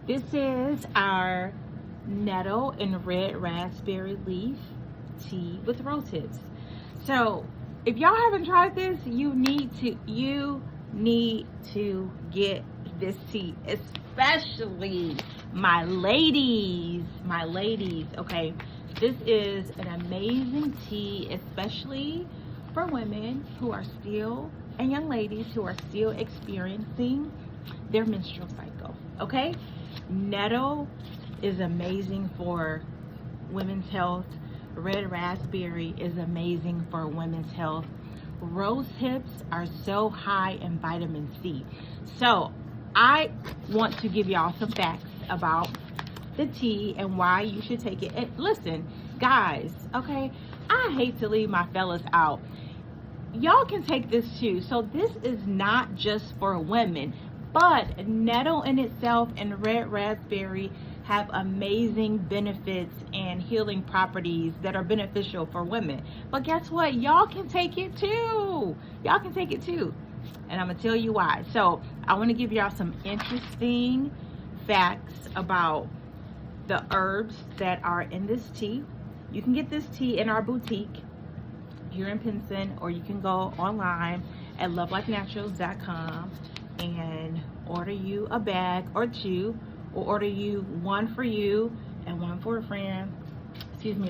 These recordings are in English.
This is our nettle and red raspberry leaf tea with rose hips. So if y'all haven't tried this, you need to get this tea, especially my ladies, okay? This is an amazing tea, especially for women who are still, and young ladies who are still experiencing their menstrual cycle, okay? Nettle is amazing for women's health. Red raspberry is amazing for women's health. Rose hips are so high in vitamin C. So I want to give y'all some facts about the tea and why you should take it. And listen, guys, okay, I hate to leave my fellas out. Y'all can take this too. So this is not just for women, but nettle in itself and red raspberry have amazing benefits and healing properties that are beneficial for women. But guess what? Y'all can take it too. Y'all can take it too. And I'm gonna tell you why. So I want to give y'all some interesting facts about the herbs that are in this tea. You can get this tea in our boutique here in Pinson, or you can go online at lovelifenaturals.com and order you a bag or two, or order you one for you and one for a friend,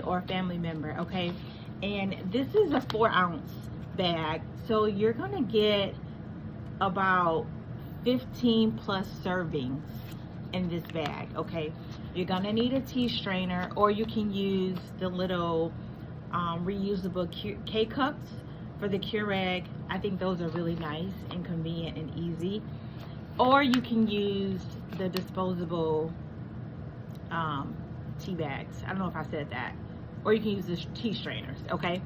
or a family member, okay? And this is a 4-ounce bag, so you're gonna get about 15 plus servings in this bag, okay? You're gonna need a tea strainer, or you can use the little reusable K-cups for the Keurig. I think those are really nice and convenient and easy. Or you can use the disposable tea bags. I don't know if I said that. Or you can use the tea strainers, okay?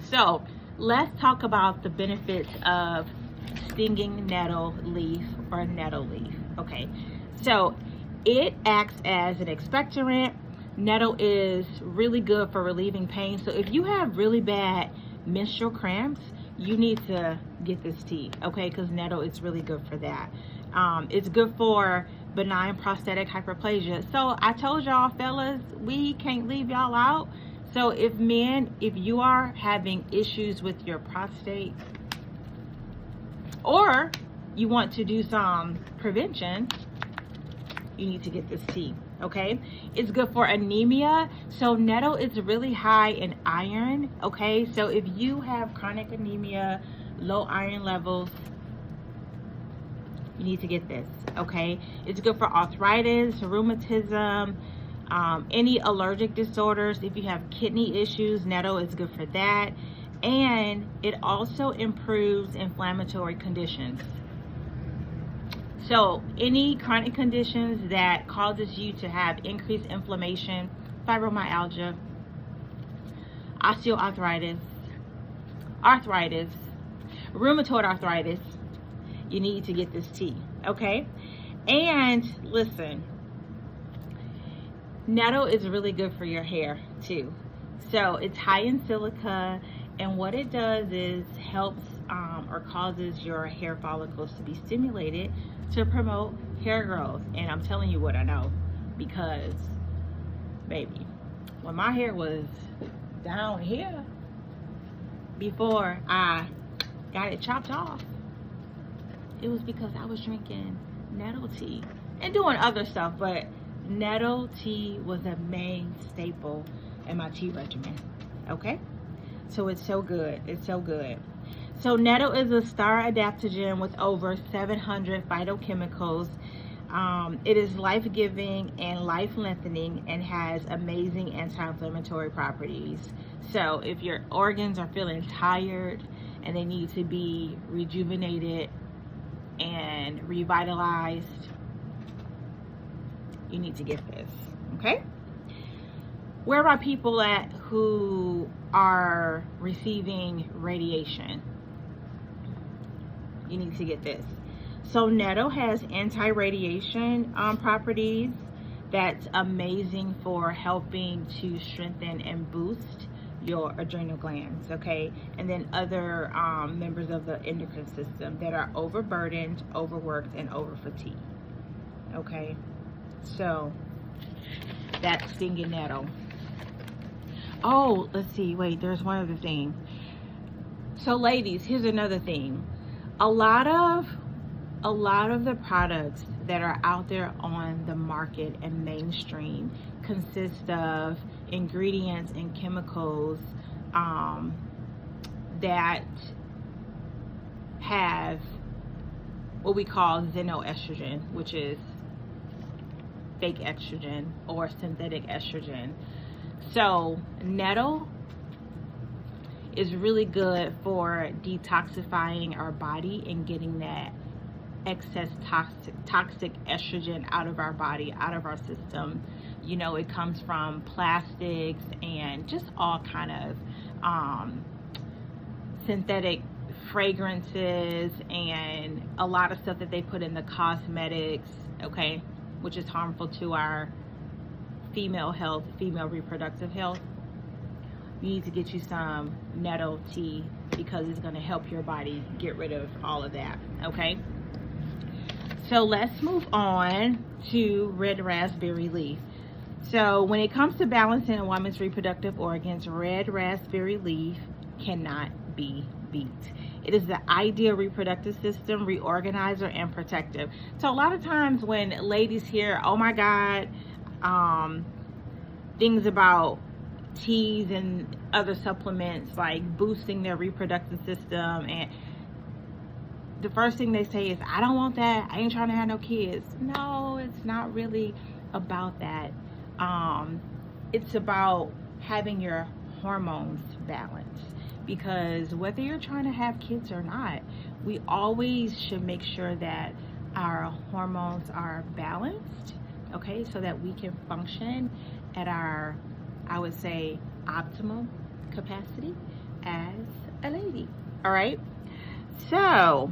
So let's talk about the benefits of stinging nettle leaf or nettle leaf, okay? So it acts as an expectorant. Nettle is really good for relieving pain. So if you have really bad menstrual cramps, you need to get this tea, okay? Because nettle is really good for that. It's good for benign prostatic hyperplasia. So I told y'all, fellas, we can't leave y'all out. So if you are having issues with your prostate, or you want to do some prevention, you need to get this tea, okay? It's good for anemia. So nettle is really high in iron, okay? So if you have chronic anemia, low iron levels, you need to get this, okay? It's good for arthritis, rheumatism, any allergic disorders. If you have kidney issues, nettle is good for that. And it also improves inflammatory conditions. So any chronic conditions that causes you to have increased inflammation, fibromyalgia, osteoarthritis, rheumatoid arthritis, you need to get this tea, okay? And listen, nettle is really good for your hair too. So it's high in silica, and what it does is helps or causes your hair follicles to be stimulated to promote hair growth. And I'm telling you what I know, because baby, when my hair was down here before I got it chopped off, it was because I was drinking nettle tea and doing other stuff, but nettle tea was a main staple in my tea regimen, okay? So it's so good, it's so good. So nettle is a star adaptogen with over 700 phytochemicals. It is life-giving and life-lengthening and has amazing anti-inflammatory properties. So if your organs are feeling tired and they need to be rejuvenated and revitalized, you need to get this, okay? Where are people at who are receiving radiation? You need to get this. So nettle has anti-radiation properties that's amazing for helping to strengthen and boost your adrenal glands, okay? And then other members of the endocrine system that are overburdened, overworked, and over fatigued, okay? So that's stinging nettle. Oh, let's see. Wait, there's one other thing. So ladies, here's another thing. A lot of the products that are out there on the market and mainstream consist of ingredients and chemicals that have what we call xenoestrogen, which is fake estrogen or synthetic estrogen. So nettle is really good for detoxifying our body and getting that excess toxic estrogen out of our body, out of our system. You know, it comes from plastics and just all kind of synthetic fragrances and a lot of stuff that they put in the cosmetics, okay, which is harmful to our female health, female reproductive health. You need to get you some nettle tea because it's going to help your body get rid of all of that, okay? So let's move on to red raspberry leaf. So when it comes to balancing a woman's reproductive organs, red raspberry leaf cannot be beat. It is the ideal reproductive system reorganizer and protective. So a lot of times when ladies hear, oh my God, things about teas and other supplements like boosting their reproductive system, and the first thing they say is, I don't want that, I ain't trying to have no kids. No, it's not really about that. It's about having your hormones balanced, because whether you're trying to have kids or not, we always should make sure that our hormones are balanced, okay, so that we can function at our, I would say, optimal capacity as a lady. All right, so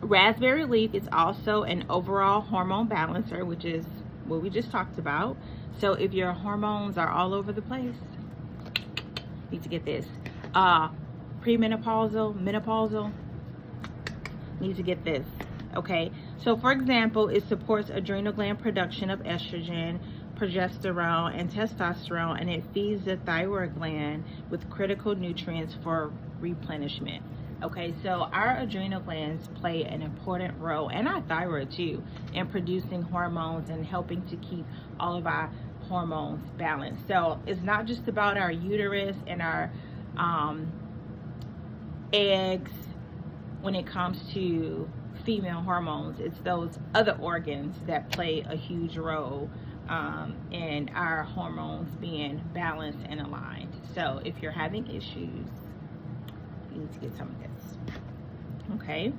raspberry leaf is also an overall hormone balancer, which is what we just talked about. So if your hormones are all over the place, you need to get this. Premenopausal, menopausal, need to get this, okay? So for example, it supports adrenal gland production of estrogen, progesterone, and testosterone, and it feeds the thyroid gland with critical nutrients for replenishment. Okay, so our adrenal glands play an important role, and our thyroid too, in producing hormones and helping to keep all of our hormones balanced. So it's not just about our uterus and our eggs when it comes to female hormones. It's those other organs that play a huge role in our hormones being balanced and aligned. So if you're having issues, you need to get some of this, okay?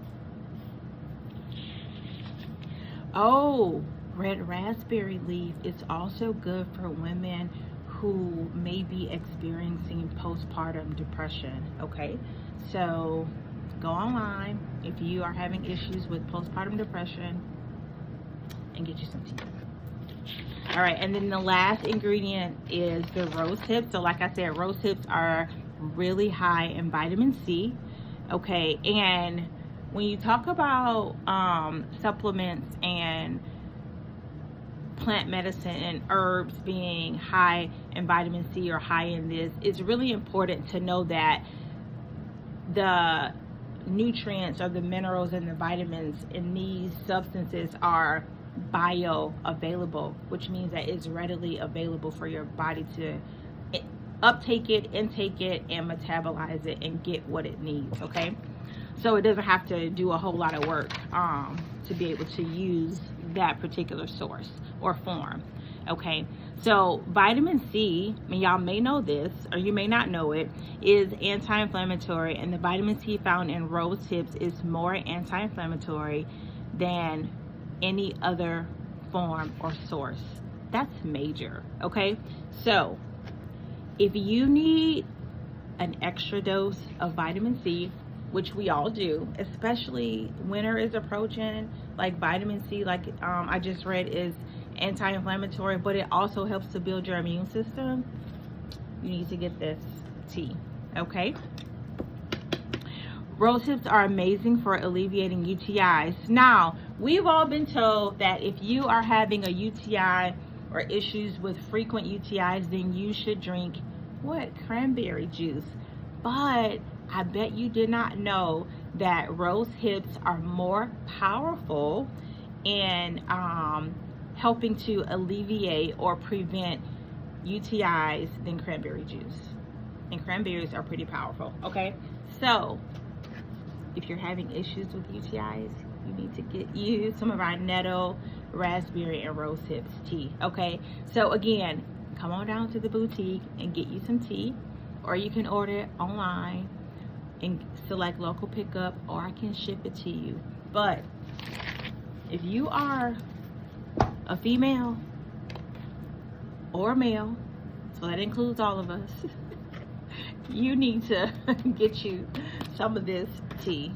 Oh, red raspberry leaf is also good for women who may be experiencing postpartum depression, okay? So go online if you are having issues with postpartum depression and get you some tea. All right, and then the last ingredient is the rose hips. So like I said, rose hips are really high in vitamin C, okay? And when you talk about supplements and plant medicine and herbs being high in vitamin C or high in this, it's really important to know that the nutrients or the minerals and the vitamins in these substances are bioavailable, which means that it's readily available for your body to uptake it, intake it, and metabolize it and get what it needs, okay? So it doesn't have to do a whole lot of work to be able to use that particular source or form, okay? So vitamin C, and y'all may know this or you may not know it, is anti-inflammatory, and the vitamin C found in rose hips is more anti-inflammatory than any other form or source. That's major, okay? So if you need an extra dose of vitamin C, which we all do, especially winter is approaching, like vitamin C, like I just read, is anti-inflammatory, but it also helps to build your immune system, you need to get this tea, okay? Rose hips are amazing for alleviating UTIs. Now, we've all been told that if you are having a UTI or issues with frequent UTIs, then you should drink what? Cranberry juice. But I bet you did not know that rose hips are more powerful in helping to alleviate or prevent UTIs than cranberry juice. And cranberries are pretty powerful, okay? So, if you're having issues with UTIs, you need to get you some of our nettle, raspberry, and rose hips tea, okay? So again, come on down to the boutique and get you some tea, or you can order it online and select local pickup, or I can ship it to you. But if you are a female or a male, so that includes all of us, you need to get you some of this tea.